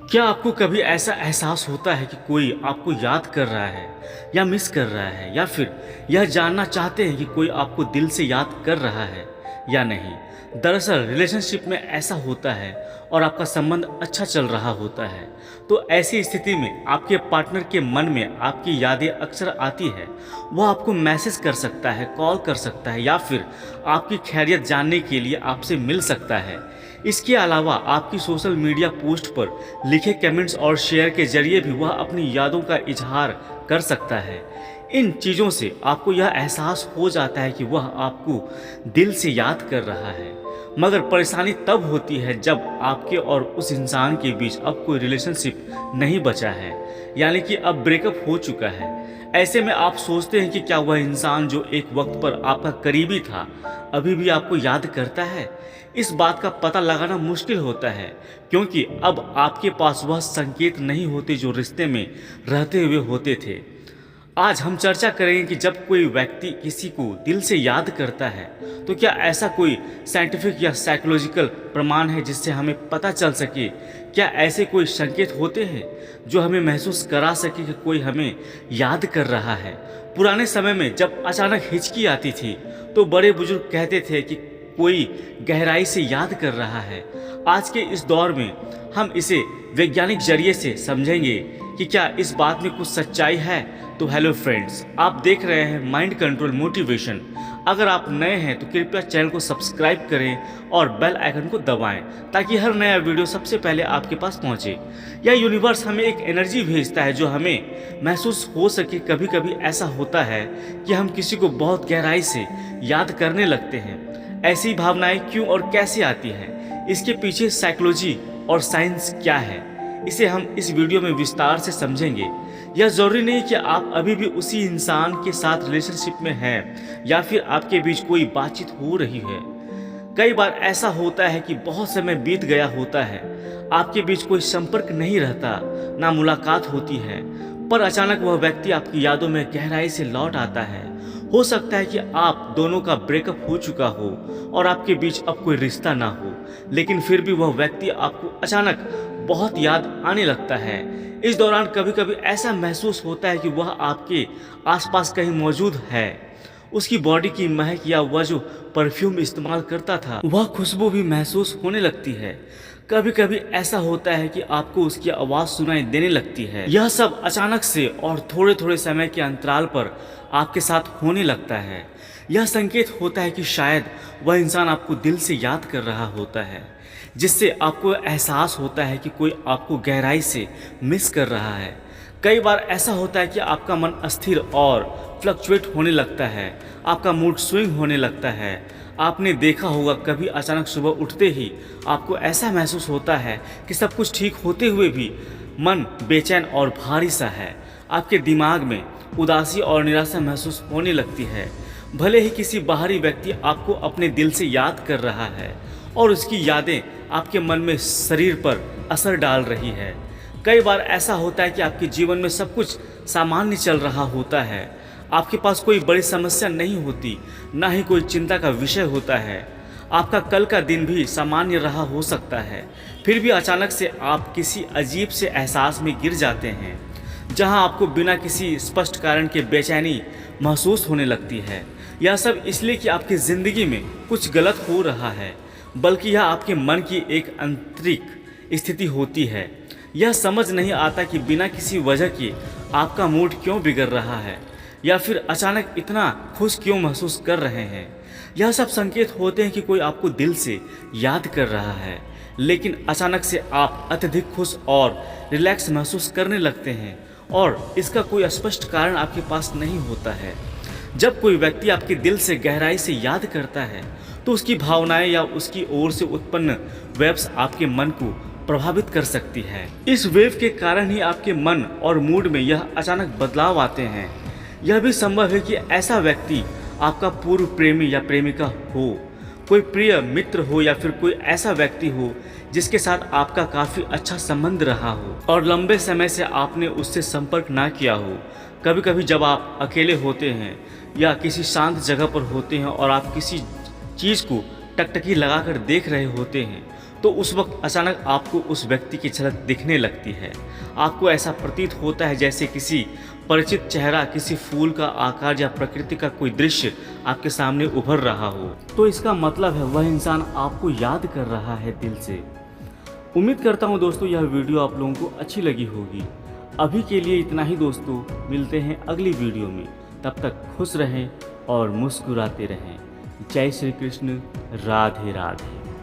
क्या आपको कभी ऐसा एहसास होता है कि कोई आपको याद कर रहा है या मिस कर रहा है, या फिर यह जानना चाहते हैं कि कोई आपको दिल से याद कर रहा है या नहीं? दरअसल रिलेशनशिप में ऐसा होता है और आपका संबंध अच्छा चल रहा होता है, तो ऐसी स्थिति में आपके पार्टनर के मन में आपकी यादें अक्सर आती है। वह आपको मैसेज कर सकता है, कॉल कर सकता है, या फिर आपकी खैरियत जानने के लिए आपसे मिल सकता है। इसके अलावा आपकी सोशल मीडिया पोस्ट पर लिखे कमेंट्स और शेयर के जरिए भी वह अपनी यादों का इजहार कर सकता है। इन चीज़ों से आपको यह एहसास हो जाता है कि वह आपको दिल से याद कर रहा है। मगर परेशानी तब होती है जब आपके और उस इंसान के बीच अब कोई रिलेशनशिप नहीं बचा है, यानी कि अब ब्रेकअप हो चुका है। ऐसे में आप सोचते हैं कि क्या वह इंसान जो एक वक्त पर आपका करीबी था अभी भी आपको याद करता है? इस बात का पता लगाना मुश्किल होता है, क्योंकि अब आपके पास वह संकेत नहीं होते जो रिश्ते में रहते हुए होते थे। आज हम चर्चा करेंगे कि जब कोई व्यक्ति किसी को दिल से याद करता है, तो क्या ऐसा कोई साइंटिफिक या साइकोलॉजिकल प्रमाण है जिससे हमें पता चल सके? क्या ऐसे कोई संकेत होते हैं जो हमें महसूस करा सके कि कोई हमें याद कर रहा है? पुराने समय में जब अचानक हिचकी आती थी, तो बड़े बुजुर्ग कहते थे कि कोई गहराई से याद कर रहा है। आज के इस दौर में हम इसे वैज्ञानिक जरिए से समझेंगे कि क्या इस बात में कुछ सच्चाई है। तो हेलो फ्रेंड्स, आप देख रहे हैं माइंड कंट्रोल मोटिवेशन। अगर आप नए हैं तो कृपया चैनल को सब्सक्राइब करें और बेल आइकन को दबाएं, ताकि हर नया वीडियो सबसे पहले आपके पास पहुंचे। यह यूनिवर्स हमें एक एनर्जी भेजता है जो हमें महसूस हो सके। कभी कभी ऐसा होता है कि हम किसी को बहुत गहराई से याद करने लगते हैं। ऐसी भावनाएं क्यों और कैसे आती हैं? इसके पीछे साइकोलॉजी और साइंस क्या है, इसे हम इस वीडियो में विस्तार से समझेंगे। यह जरूरी नहीं कि आप अभी भी उसी इंसान के साथ रिलेशनशिप में हैं या फिर आपके बीच कोई बातचीत हो रही है। कई बार ऐसा होता है कि बहुत समय बीत गया होता है, आपके बीच कोई संपर्क नहीं रहता, ना मुलाकात होती है, पर अचानक वह व्यक्ति आपकी यादों में गहराई से लौट आता है। हो सकता है कि आप दोनों का ब्रेकअप हो चुका हो और आपके बीच अब कोई रिश्ता ना हो, लेकिन फिर भी वह व्यक्ति आपको अचानक बहुत याद आने लगता है। इस दौरान कभी कभी ऐसा महसूस होता है कि वह आपके आसपास कहीं मौजूद है। उसकी बॉडी की महक या वह जो परफ्यूम इस्तेमाल करता था, वह खुशबू भी महसूस होने लगती है। कभी कभी ऐसा होता है कि आपको उसकी आवाज़ सुनाई देने लगती है। यह सब अचानक से और थोड़े थोड़े समय के अंतराल पर आपके साथ होने लगता है। यह संकेत होता है कि शायद वह इंसान आपको दिल से याद कर रहा होता है, जिससे आपको एहसास होता है कि कोई आपको गहराई से मिस कर रहा है। कई बार ऐसा होता है कि आपका मन अस्थिर और फ्लक्चुएट होने लगता है, आपका मूड स्विंग होने लगता है। आपने देखा होगा, कभी अचानक सुबह उठते ही आपको ऐसा महसूस होता है कि सब कुछ ठीक होते हुए भी मन बेचैन और भारी सा है। आपके दिमाग में उदासी और निराशा महसूस होने लगती है। भले ही किसी बाहरी व्यक्ति आपको अपने दिल से याद कर रहा है और उसकी यादें आपके मन में, शरीर पर असर डाल रही है। कई बार ऐसा होता है कि आपके जीवन में सब कुछ सामान्य चल रहा होता है, आपके पास कोई बड़ी समस्या नहीं होती, ना ही कोई चिंता का विषय होता है। आपका कल का दिन भी सामान्य रहा हो सकता है, फिर भी अचानक से आप किसी अजीब से एहसास में गिर जाते हैं, जहां आपको बिना किसी स्पष्ट कारण के बेचैनी महसूस होने लगती है। यह सब इसलिए कि आपकी ज़िंदगी में कुछ गलत हो रहा है, बल्कि यह आपके मन की एक आंतरिक स्थिति होती है। यह समझ नहीं आता कि बिना किसी वजह के आपका मूड क्यों बिगड़ रहा है, या फिर अचानक इतना खुश क्यों महसूस कर रहे हैं। यह सब संकेत होते हैं कि कोई आपको दिल से याद कर रहा है, लेकिन अचानक से आप अत्यधिक खुश और रिलैक्स महसूस करने लगते हैं, और इसका कोई स्पष्ट कारण आपके पास नहीं होता है। जब कोई व्यक्ति आपके दिल से गहराई से याद करता है, तो उसकी भावनाएं या उसकी ओर से उत्पन्न वेव्स आपके मन को प्रभावित कर सकती है। इस वेव के कारण ही आपके मन और मूड में यह अचानक बदलाव आते हैं। यह भी संभव है कि ऐसा व्यक्ति आपका पूर्व प्रेमी या प्रेमिका हो, कोई प्रिय मित्र हो, या फिर कोई ऐसा व्यक्ति हो जिसके साथ आपका काफ़ी अच्छा संबंध रहा हो और लंबे समय से आपने उससे संपर्क ना किया हो। कभी कभी जब आप अकेले होते हैं या किसी शांत जगह पर होते हैं और आप किसी चीज़ को टकटकी लगाकर देख रहे होते हैं, तो उस वक्त अचानक आपको उस व्यक्ति की झलक दिखने लगती है। आपको ऐसा प्रतीत होता है जैसे किसी परिचित चेहरा, किसी फूल का आकार या प्रकृति का कोई दृश्य आपके सामने उभर रहा हो। तो इसका मतलब है वह इंसान आपको याद कर रहा है दिल से। उम्मीद करता हूँ दोस्तों यह वीडियो आप लोगों को अच्छी लगी होगी। अभी के लिए इतना ही दोस्तों, मिलते हैं अगली वीडियो में। तब तक खुश रहें और मुस्कुराते रहें। जय श्री कृष्ण, राधे राधे।